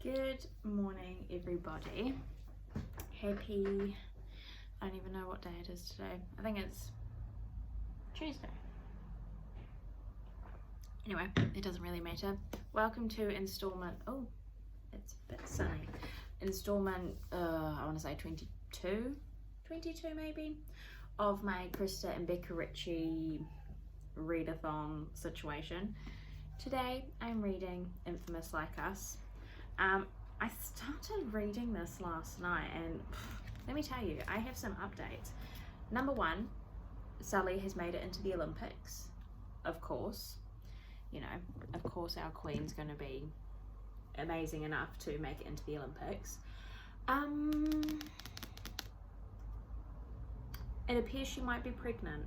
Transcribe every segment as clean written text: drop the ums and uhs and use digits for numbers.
Good morning, everybody. Happy, I don't even know what day it is today. I think it's Tuesday. Anyway, it doesn't really matter. Welcome to installment, oh, it's a bit sunny. Installment, I want to say 22 maybe, of my Krista and Becca Ritchie readathon situation. Today I'm reading Infamous Like Us. I started reading this last night and let me tell you, I have some updates. Number one, Sully has made it into the Olympics, of course. You know, of course our queen's going to be amazing enough to make it into the Olympics. It appears she might be pregnant.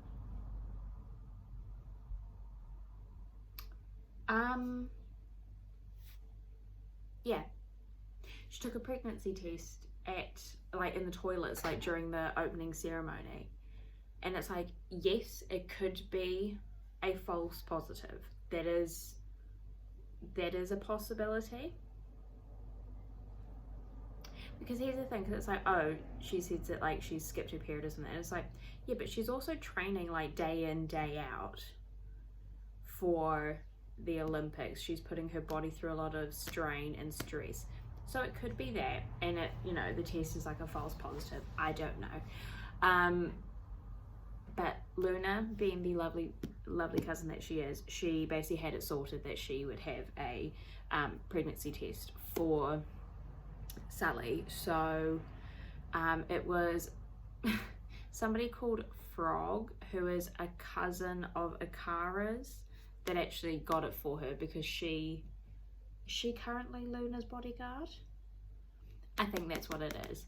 Yeah, she took a pregnancy test at, like, in the toilets, like during the opening ceremony, and it's like, yes, it could be a false positive. That is a possibility. Because here's the thing, because it's like, oh, she says that like she's skipped her period, isn't it? And it's like, yeah, but she's also training like day in, day out for the Olympics. She's putting her body through a lot of strain and stress. So it could be that, and it, you know, the test is like a false positive. I don't know. But Luna, being the lovely cousin that she is, she basically had it sorted that she would have a pregnancy test for Sully. So it was somebody called Frog, who is a cousin of Akara's, that actually got it for her, because she currently Luna's bodyguard. I think that's what it is.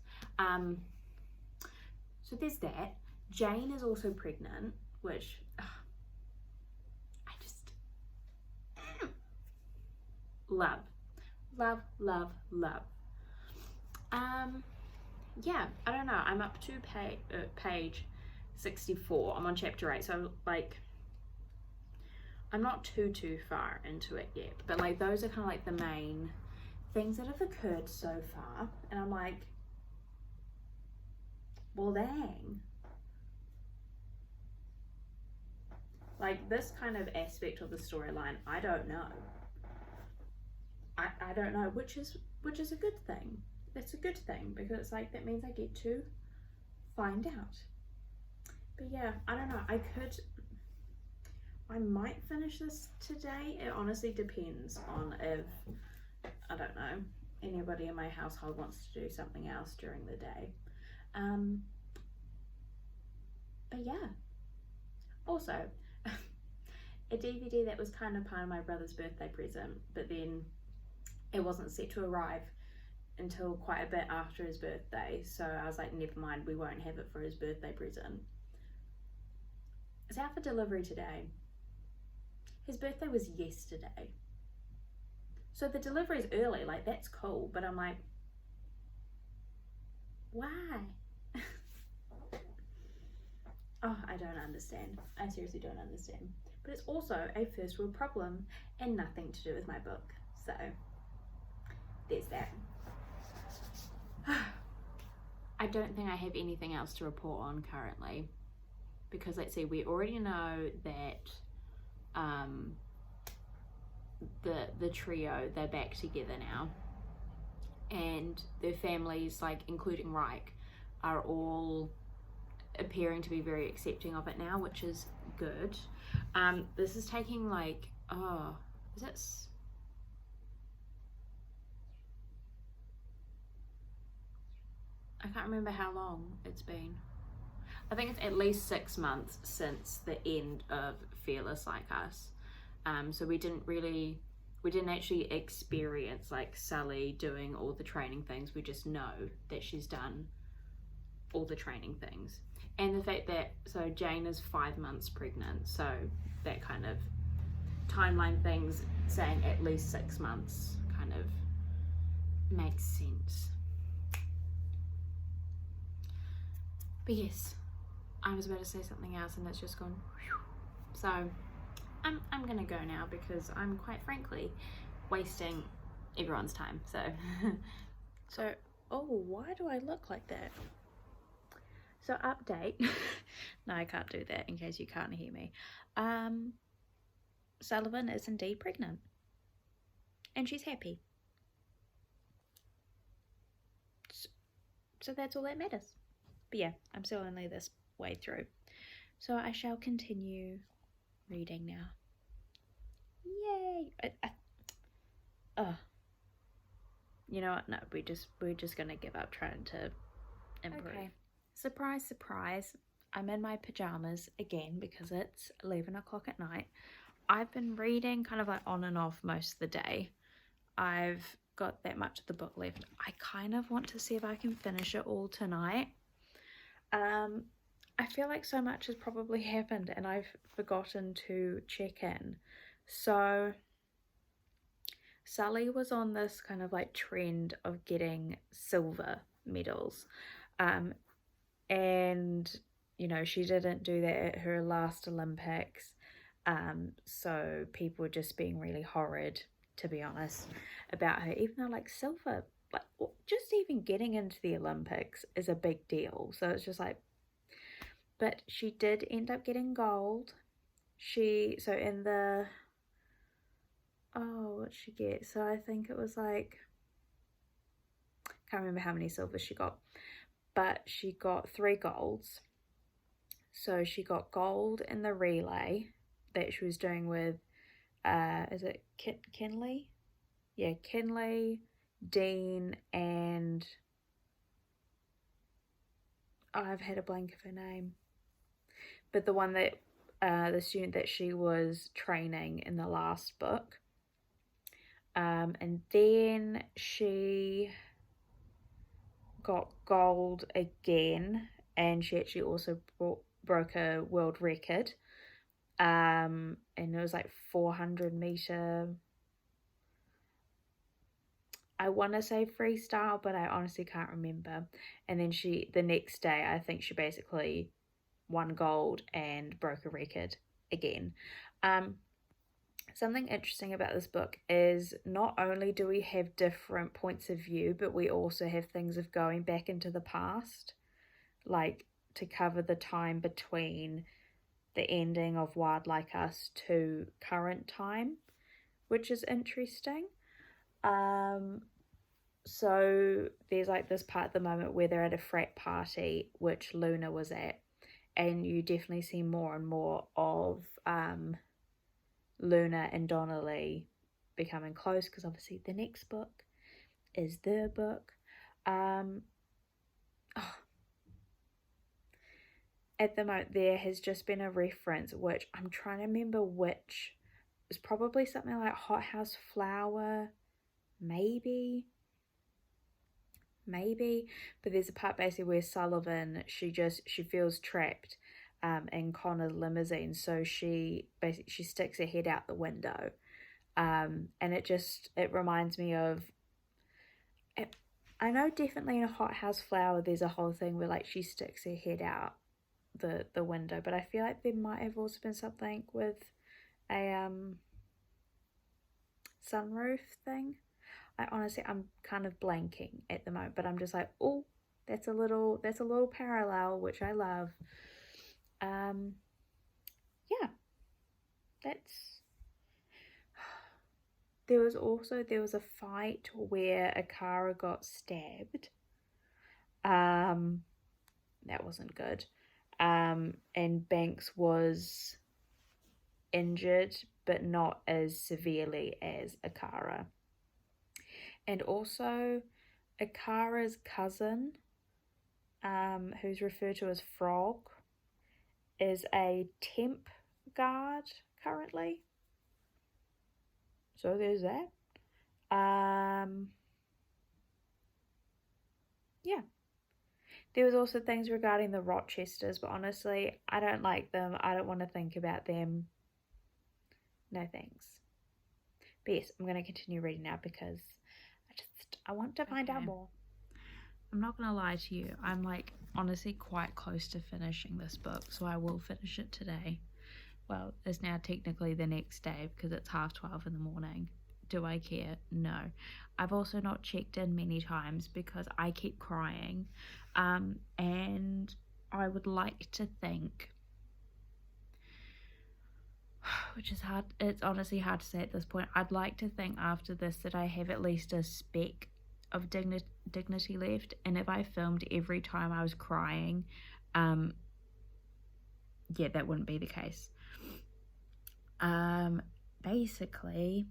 So there's that. Jane is also pregnant, which I just love. Yeah, I don't know. I'm up to page 64. I'm on chapter 8, so like I'm not too far into it yet, but like those are kind of like the main things that have occurred so far, and I'm like, well, dang. Like this kind of aspect of the storyline, I don't know. I don't know, which is a good thing. That's a good thing, because it's like, that means I get to find out. But yeah, I don't know. I might finish this today. It honestly depends on if, I don't know, anybody in my household wants to do something else during the day. But yeah. Also, a DVD that was kind of part of my brother's birthday present, but then it wasn't set to arrive until quite a bit after his birthday, so I was like, never mind, we won't have it for his birthday present. It's out for delivery today. His birthday was yesterday, so the delivery is early, like that's cool, but I'm like, why? Oh, I don't understand. I seriously don't understand. But it's also a first world problem and nothing to do with my book, so there's that. I don't think I have anything else to report on currently, because let's see, we already know that the trio, they're back together now, and their families, like including Reich, are all appearing to be very accepting of it now, which is good. This is taking like, oh, is it? I can't remember how long it's been. I think it's at least 6 months since the end of Fearless Like Us. So we didn't actually experience like Sully doing all the training things. We just know that she's done all the training things. And the fact that, so Jane is 5 months pregnant, so that kind of timeline things saying at least 6 months kind of makes sense. But yes, I was about to say something else and it's just gone whew. So I'm gonna go now, because I'm quite frankly wasting everyone's time. So oh, why do I look like that? So update. No, I can't do that in case you can't hear me. Sullivan is indeed pregnant, and she's happy. So that's all that matters. But yeah, I'm still only this way through, so I shall continue reading now. Yay! You know what? No, we're just gonna give up trying to improve. Okay. Surprise, surprise! I'm in my pajamas again because it's 11 o'clock at night. I've been reading kind of like on and off most of the day. I've got that much of the book left. I kind of want to see if I can finish it all tonight. I feel like so much has probably happened and I've forgotten to check in. So Sully was on this kind of like trend of getting silver medals. And you know, she didn't do that at her last Olympics. So people were just being really horrid, to be honest, about her, even though like silver, like just even getting into the Olympics is a big deal. So it's just like, but she did end up getting gold. So in the, oh, what'd she get? So I think it was like, can't remember how many silvers she got, but she got 3 golds. So she got gold in the relay that she was doing with, is it Kinley? Yeah, Kinley, Dean, and I've had a blank of her name. But the one that, the student that she was training in the last book. And then she got gold again, and she actually also broke a world record. And it was like 400 meter, I want to say freestyle, but I honestly can't remember. And then the next day, I think she basically won gold and broke a record again. Something interesting about this book is not only do we have different points of view, but we also have things of going back into the past, like to cover the time between the ending of Wild Like Us to current time, which is interesting. So there's like this part at the moment where they're at a frat party, which Luna was at, and you definitely see more and more of Luna and Donnelly becoming close, because obviously the next book is their book. At the moment there has just been a reference, which I'm trying to remember which. It's probably something like Hothouse Flower, maybe, but there's a part basically where Sullivan, she feels trapped in Connor's limousine, so she sticks her head out the window, and it reminds me of, I know definitely in a Hothouse Flower there's a whole thing where like she sticks her head out the window, but I feel like there might have also been something with a sunroof thing. I'm kind of blanking at the moment, but I'm just like, oh, that's a little parallel, which I love. Yeah, there was a fight where Akara got stabbed. That wasn't good. And Banks was injured, but not as severely as Akara. And also, Akara's cousin, who's referred to as Frog, is a temp guard currently. So there's that. Yeah. There was also things regarding the Rochesters, but honestly, I don't like them. I don't want to think about them. No thanks. But yes, I'm going to continue reading now because I want to find out more. I'm not going to lie to you. I'm like honestly quite close to finishing this book, so I will finish it today. Well, it's now technically the next day because it's 12:30 in the morning Do I care? No. I've also not checked in many times because I keep crying. And I would like to think, which is hard, it's honestly hard to say at this point, I'd like to think after this that I have at least a speck of dignity left. And if I filmed every time I was crying, yeah, that wouldn't be the case. Basically,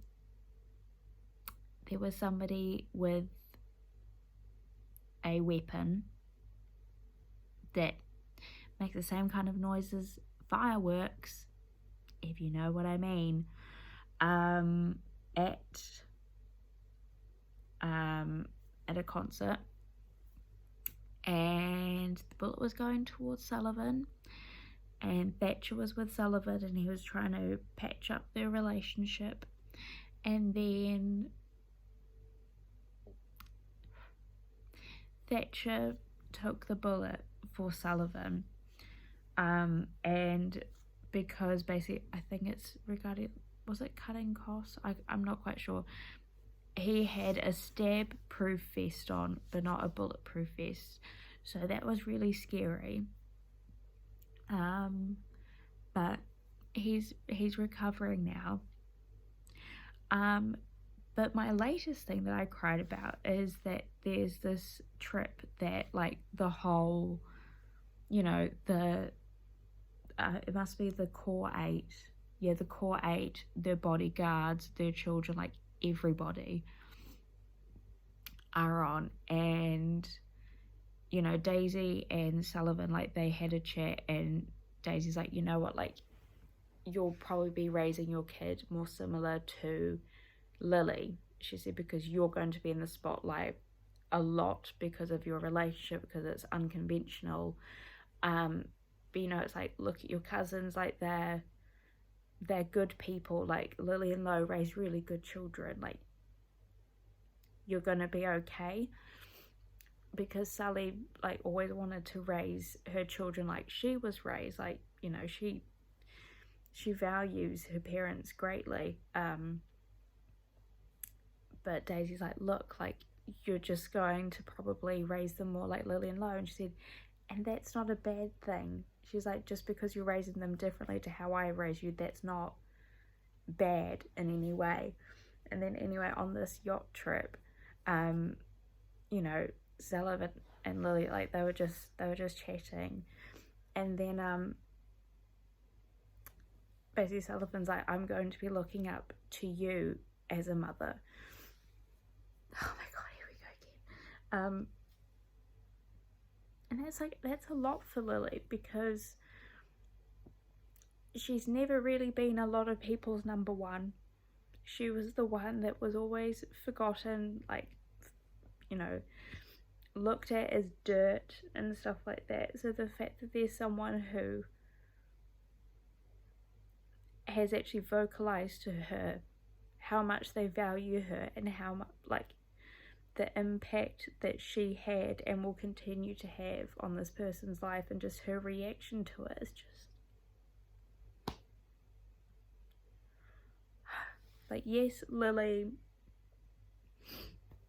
there was somebody with a weapon that makes the same kind of noise as fireworks, if you know what I mean, at a concert, and the bullet was going towards Sullivan, and Thatcher was with Sullivan, and he was trying to patch up their relationship, and then Thatcher took the bullet for Sullivan, and because basically, I think it's regarding, was it cutting costs? I'm not quite sure. He had a stab-proof vest on, but not a bulletproof vest, so that was really scary. But he's recovering now. But my latest thing that I cried about is that there's this trip that, like, the whole, you know, it must be the core 8. Yeah, the core 8, their bodyguards, their children, like, everybody are on. And, you know, Daisy and Sullivan, like, they had a chat, and Daisy's like, you know what, like, you'll probably be raising your kid more similar to Lily, she said, because you're going to be in the spotlight a lot because of your relationship, because it's unconventional. But, you know, it's like, look at your cousins, like, they're good people, like, Lily and Lo raise really good children, like, you're gonna be okay. Because Sally, like, always wanted to raise her children like she was raised, like, you know, she values her parents greatly, but Daisy's like, look, like, you're just going to probably raise them more like Lily and Lo. And she said, and that's not a bad thing. She's like, just because you're raising them differently to how I raised you, that's not bad in any way. And then anyway, on this yacht trip, you know, Sullivan and Lily, like, they were just chatting, and then basically Sullivan's like, I'm going to be looking up to you as a mother. Oh my god, here we go again. And that's a lot for Lily, because she's never really been a lot of people's number one. She was the one that was always forgotten, like, you know, looked at as dirt and stuff like that. So the fact that there's someone who has actually vocalized to her how much they value her, and how much, like, the impact that she had and will continue to have on this person's life, and just her reaction to it is just, like, yes, Lily,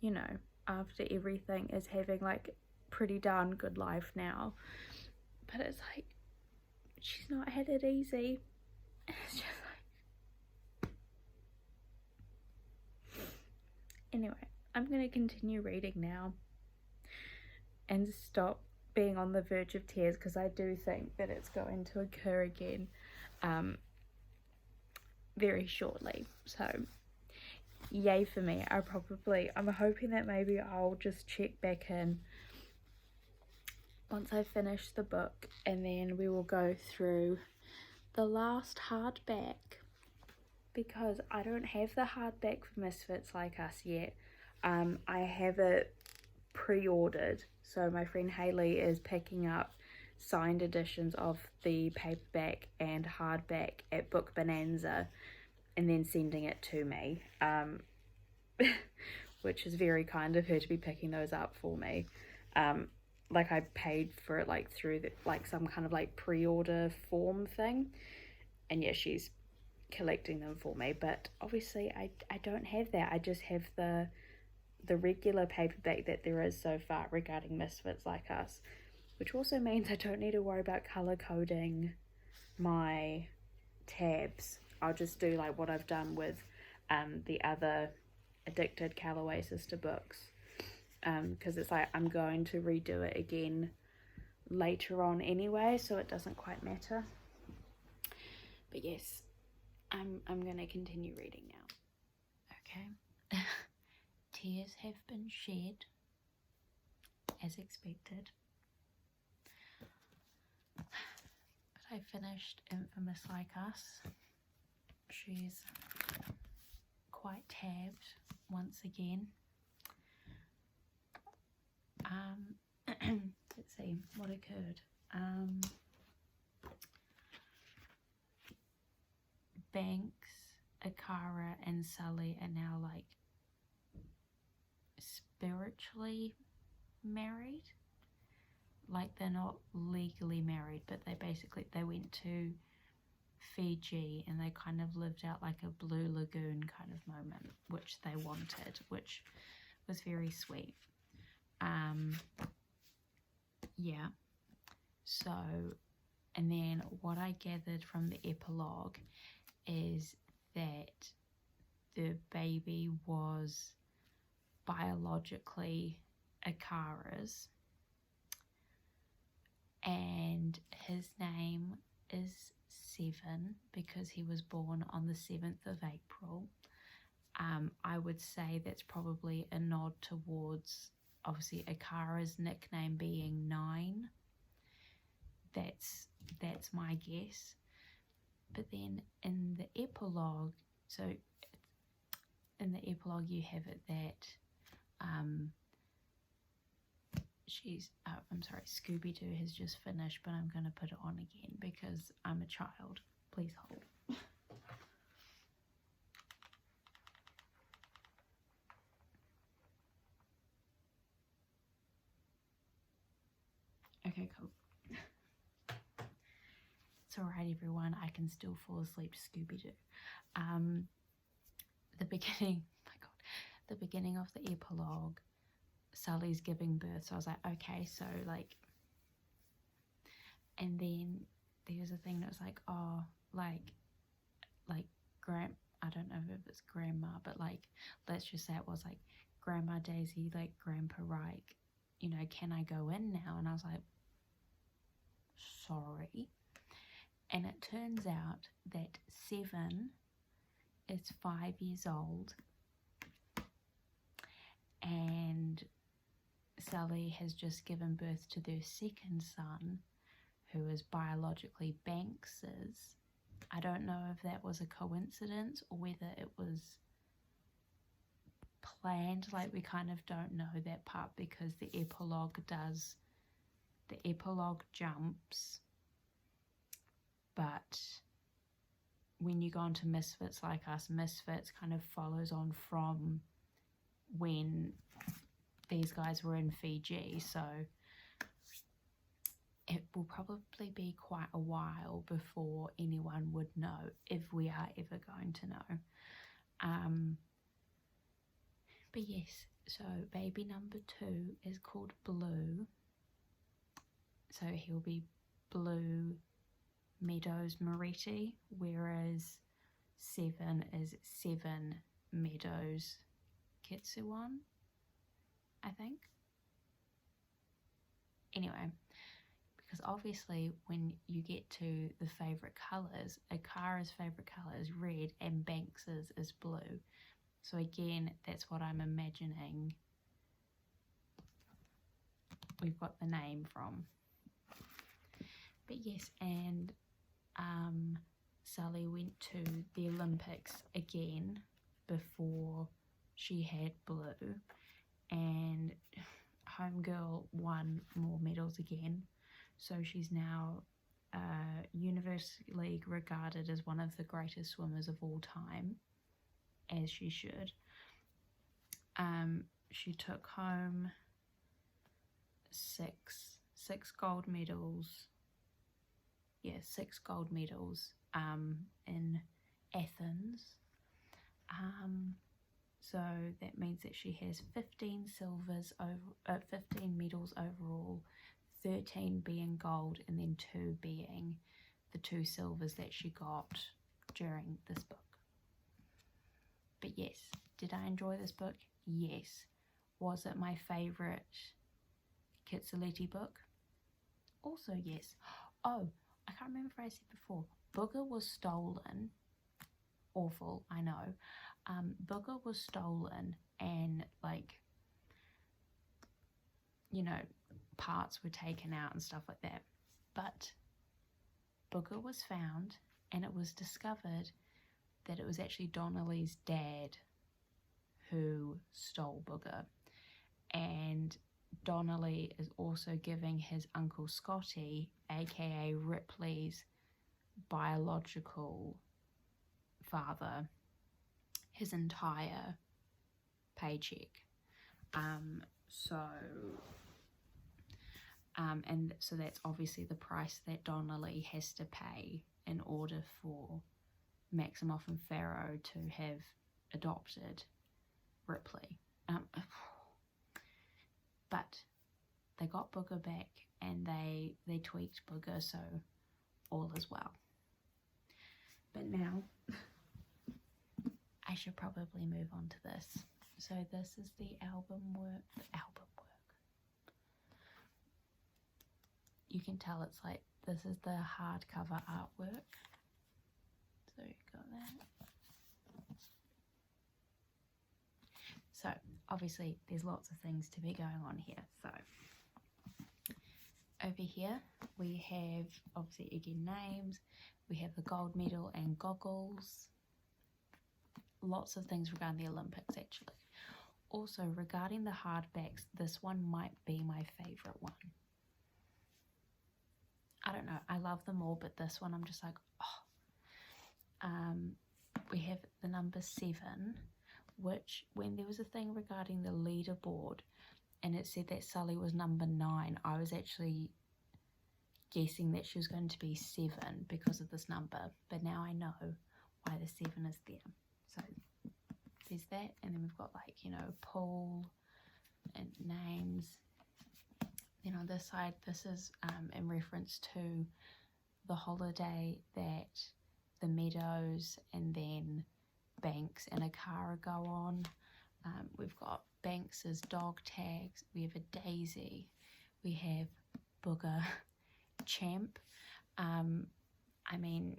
you know, after everything, is having, like, pretty darn good life now, but it's like, she's not had it easy. It's just like, anyway, I'm going to continue reading now and stop being on the verge of tears, because I do think that it's going to occur again very shortly. So yay for me. I'm hoping that maybe I'll just check back in once I finish the book, and then we will go through the last hardback, because I don't have the hardback for Misfits Like Us yet. I have it pre-ordered, so my friend Haley is picking up signed editions of the paperback and hardback at Book Bonanza, and then sending it to me, which is very kind of her to be picking those up for me. Like, I paid for it, like, through the, like, some kind of, like, pre-order form thing, and yeah, she's collecting them for me, but obviously I don't have that. I just have the regular paperback that there is so far regarding Misfits Like Us, which also means I don't need to worry about color coding my tabs. I'll just do like what I've done with the other Addicted Callaway sister books, because it's like I'm going to redo it again later on anyway, so it doesn't quite matter. But yes, I'm gonna continue reading now. Okay. Tears have been shed, as expected. But I finished Infamous Like Us. She's quite tabbed once again. Let's see what occurred. Banks, Akara, and Sully are now like spiritually married. Like they're not legally married, but they went to Fiji and they kind of lived out like a Blue Lagoon kind of moment, which they wanted, which was very sweet. Yeah. So, and then what I gathered from the epilogue is that the baby was biologically Akara's, and his name is Seven because he was born on the 7th of April. I would say that's probably a nod towards obviously Akara's nickname being 9. That's my guess. But then in the epilogue, so in the epilogue you have it that Scooby-Doo has just finished, but I'm going to put it on again because I'm a child. Please hold. Okay, cool. It's alright everyone, I can still fall asleep to Scooby-Doo. The beginning of the epilogue, Sully's giving birth, so I was like, okay, so like, and then there was a thing that was like, oh, like I don't know if it's grandma, but like, let's just say it was like Grandma Daisy, like Grandpa Reich, you know, can I go in now? And I was like, sorry. And it turns out that 7 is 5 years old, and Sully has just given birth to their second son, who is biologically Banks's. I don't know if that was a coincidence or whether it was planned. Like, we kind of don't know that part because the epilogue jumps, but when you go on to Misfits Like Us, Misfits kind of follows on from when these guys were in Fiji, so it will probably be quite a while before anyone would know, if we are ever going to know. But yes, so baby number 2 is called Blue, so he'll be Blue Meadows Moretti, whereas 7 is 7 Meadows Kitsuwan, I think. Anyway, because obviously when you get to the favourite colours, Akara's favourite colour is red and Banks's is blue. So again, that's what I'm imagining we've got the name from. But yes, and Sully went to the Olympics again before she had Blue, and Homegirl won more medals again, so she's now universally regarded as one of the greatest swimmers of all time, as she should. She took home six gold medals. Yeah, 6 gold medals in Athens. So that means that she has 15 medals overall, 13 being gold, and then 2 being the 2 silvers that she got during this book. But yes, did I enjoy this book? Yes. Was it my favourite Kitsuleti book? Also yes. Oh, I can't remember if I said before, Booger was stolen. Awful, I know. Booger was stolen and, like, you know, parts were taken out and stuff like that. But Booger was found, and it was discovered that it was actually Donnelly's dad who stole Booger. And Donnelly is also giving his uncle Scotty, aka Ripley's biological father, his entire paycheck. And so that's obviously the price that Donnelly has to pay in order for Maximoff and Pharaoh to have adopted Ripley. But they got Booger back, and they tweaked Booger, so all is well. But now I should probably move on to this. So this is the album work. You can tell it's like, this is the hardcover artwork. So you got that. So obviously there's lots of things to be going on here. So over here we have, obviously again, names. We have the gold medal and goggles. Lots of things regarding the Olympics, actually. Also, regarding the hardbacks, this one might be my favourite one. I don't know, I love them all, but this one I'm just like, oh. We have the number 7, which, when there was a thing regarding the leaderboard and it said that Sully was number 9, I was actually guessing that she was going to be 7 because of this number, but now I know why the 7 is there. So there's that, and then we've got, like, you know, pool and names. Then on this side, this is in reference to the holiday that the Meadows and then Banks and Akara go on. We've got Banks's dog tags. We have a daisy. We have Booger, Champ. I mean,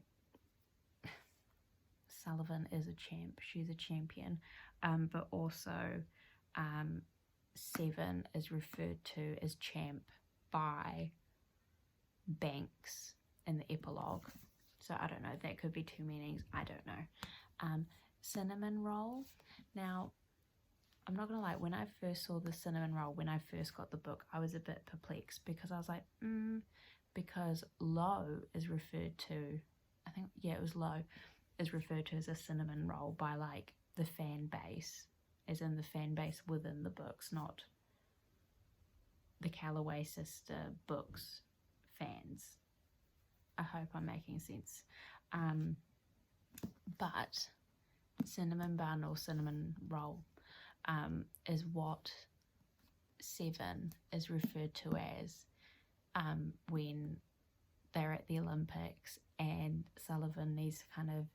Sullivan is a champ. She's a champion. But also 7 is referred to as champ by Banks in the epilogue. So I don't know, that could be 2 meanings, I don't know. Cinnamon roll. Now, I'm not gonna lie, when I first saw the cinnamon roll, when I first got the book, I was a bit perplexed because I was like, because Low is referred to, I think, yeah, it was Low, is referred to as a cinnamon roll by, like, the fan base, as in the fan base within the books, not the Calloway sister books fans. I hope I'm making sense. But cinnamon bun or cinnamon roll is what 7 is referred to as when they're at the Olympics and Sullivan needs to kind of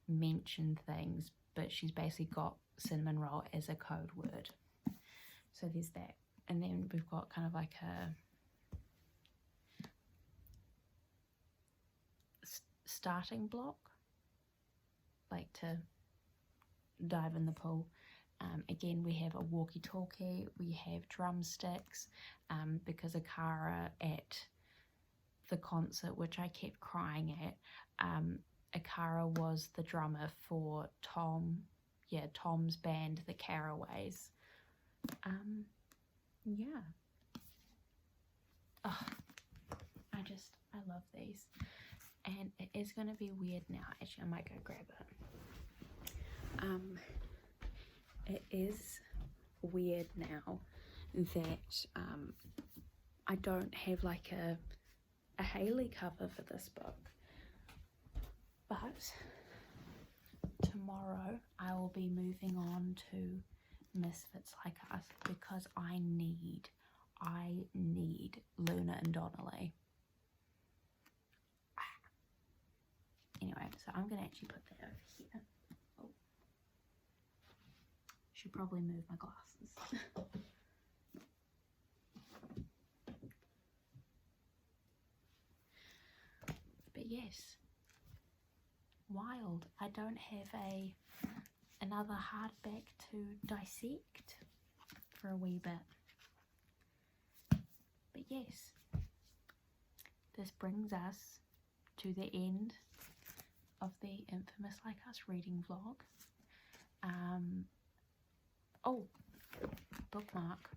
mention things, but she's basically got cinnamon roll as a code word. So there's that. And then we've got kind of like a starting block, like to dive in the pool. Again, we have a walkie-talkie, we have drumsticks, because Akara at the concert, which I kept crying at, Akara was the drummer for Tom's band, the Caraways. Yeah. Oh, I love these. And it is going to be weird now. Actually, I might go grab it. It is weird now that I don't have like a Haley cover for this book. But tomorrow I will be moving on to Misfits Like Us because I need Luna and Donnelly. Anyway, so I'm gonna actually put that over here. Oh, should probably move my glasses. But yes, wild. I don't have another hardback to dissect for a wee bit. But yes, this brings us to the end of the Infamous Like Us reading vlog. Oh, bookmark.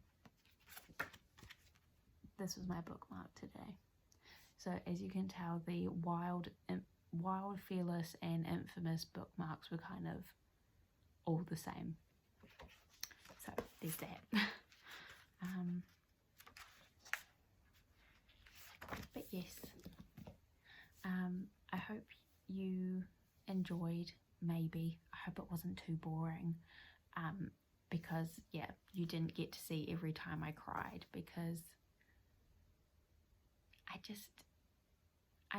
This was my bookmark today. So as you can tell, the wild, fearless and infamous bookmarks were kind of all the same. So there's that. But yes, I hope you enjoyed. Maybe I hope it wasn't too boring, because yeah, you didn't get to see every time I cried, because I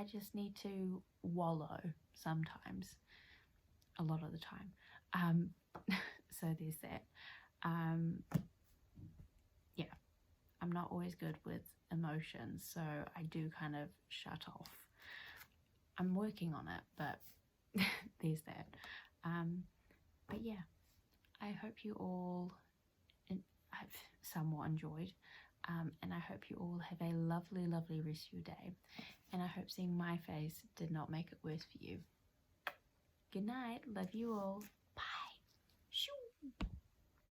just need to wallow sometimes, a lot of the time. So there's that. Yeah, I'm not always good with emotions, so I do kind of shut off. I'm working on it, but there's that. But yeah, I hope you all have somewhat enjoyed, and I hope you all have a lovely, lovely rest of your day, and I hope seeing my face did not make it worse for you. Good night, love you all, bye. Shoo.